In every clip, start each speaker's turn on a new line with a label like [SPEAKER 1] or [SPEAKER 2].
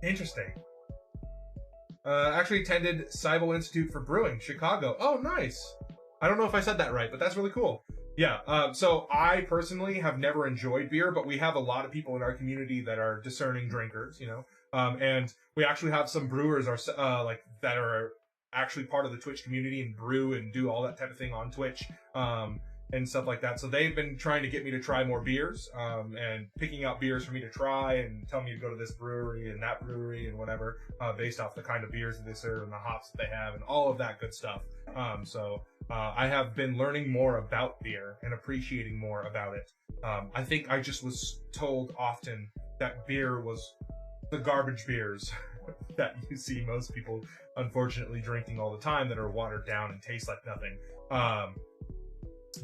[SPEAKER 1] Interesting. Actually attended Cybele Institute for Brewing, Chicago. Oh, nice. I don't know if I said that right, but that's really cool. Yeah, so I personally have never enjoyed beer, but we have a lot of people in our community that are discerning drinkers, you know, and we actually have some brewers like that are actually part of the Twitch community and brew and do all that type of thing on Twitch. And stuff like that. So they've been trying to get me to try more beers, and picking out beers for me to try and tell me to go to this brewery and that brewery and whatever, based off the kind of beers that they serve and the hops that they have and all of that good stuff. So I have been learning more about beer and appreciating more about it. I think I just was told often that beer was the garbage beers that you see most people unfortunately drinking all the time that are watered down and taste like nothing.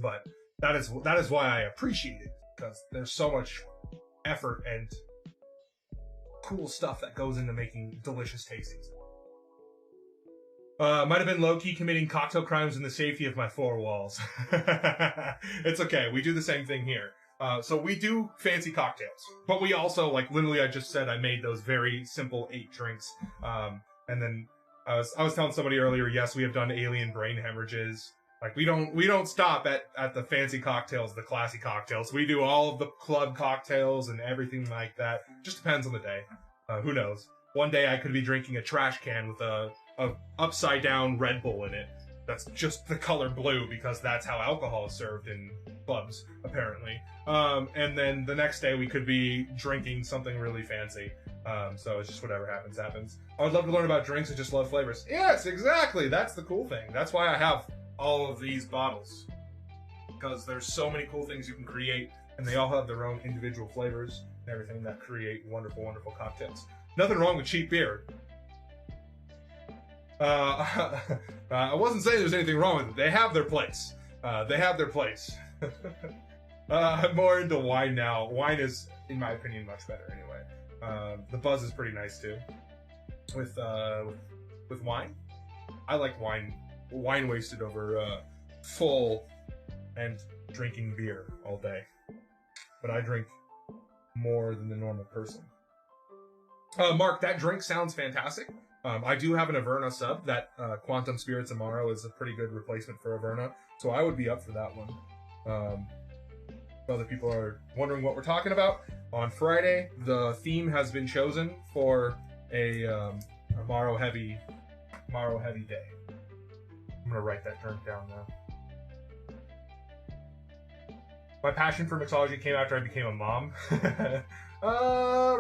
[SPEAKER 1] But that is why I appreciate it, because there's so much effort and cool stuff that goes into making delicious tasties. Might have been low-key committing cocktail crimes in the safety of my four walls. It's okay, we do the same thing here. So we do fancy cocktails, but we also, like, literally I just said I made those very simple 8 drinks. And then I was telling somebody earlier, yes, we have done alien brain hemorrhages. Like, we don't stop at the fancy cocktails, the classy cocktails. We do all of the club cocktails and everything like that. Just depends on the day. Who knows? One day I could be drinking a trash can with a upside down Red Bull in it. That's just the color blue because that's how alcohol is served in clubs, apparently. And then the next day we could be drinking something really fancy. So it's just whatever happens. I would love to learn about drinks. I just love flavors. Yes, exactly. That's the cool thing. That's why I have all of these bottles, because there's so many cool things you can create, and they all have their own individual flavors and everything that create wonderful, wonderful cocktails. Nothing wrong with cheap beer. I wasn't saying there's anything wrong with it. They have their place. I'm more into wine now. Wine is, in my opinion, much better anyway. The buzz is pretty nice too. With wine, I like wine wasted over full and drinking beer all day. But I drink more than the normal person. Mark, that drink sounds fantastic. I do have an Averna sub. That Quantum Spirits Amaro is a pretty good replacement for Averna, so I would be up for that one. Other people are wondering what we're talking about. On Friday, the theme has been chosen for a Amaro heavy day. I'm gonna write that drink down now. My passion for mixology came after I became a mom.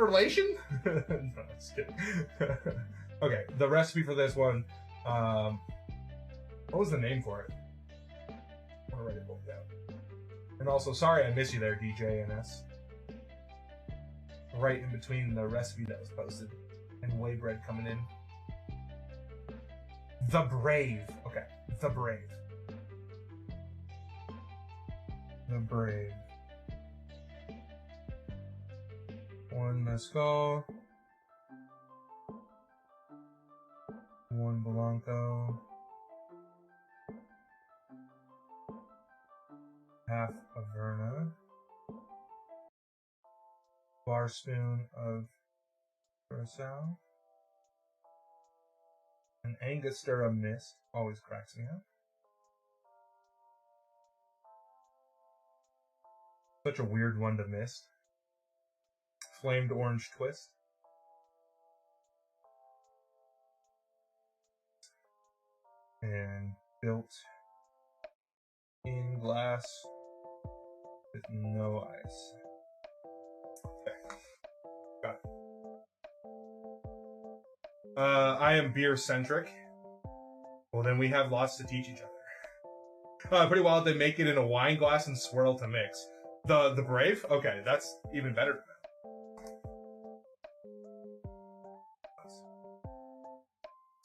[SPEAKER 1] Relation? No, just kidding. Okay, the recipe for this one. What was the name for it? I'm gonna write it both down. And also, sorry I miss you there, DJNS. Right in between the recipe that was posted and whey bread coming in. The Brave. Okay, The Brave. The Brave. 1 mezcal. 1 Blanco. Half Averna. Bar spoon of Curacao. An Angostura Mist always cracks me up. Such a weird one to miss. Flamed Orange Twist. And built in glass with no ice. Okay. Got it. I am beer centric. Well, then we have lots to teach each other. Pretty wild. They make it in a wine glass and swirl to mix. The Brave? Okay, that's even better than that.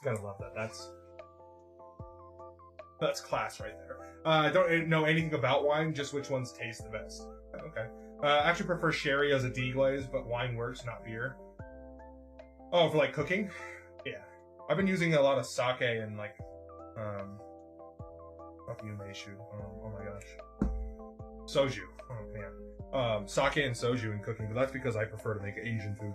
[SPEAKER 1] Gotta love that. That's class right there. I don't know anything about wine, just which ones taste the best. Okay. I actually prefer sherry as a deglaze, but wine works, not beer. Oh, for like cooking? Yeah. I've been using a lot of sake and like, fuck you, Meishu. Oh my gosh. Soju. Oh man. Sake and soju in cooking, but that's because I prefer to make Asian food.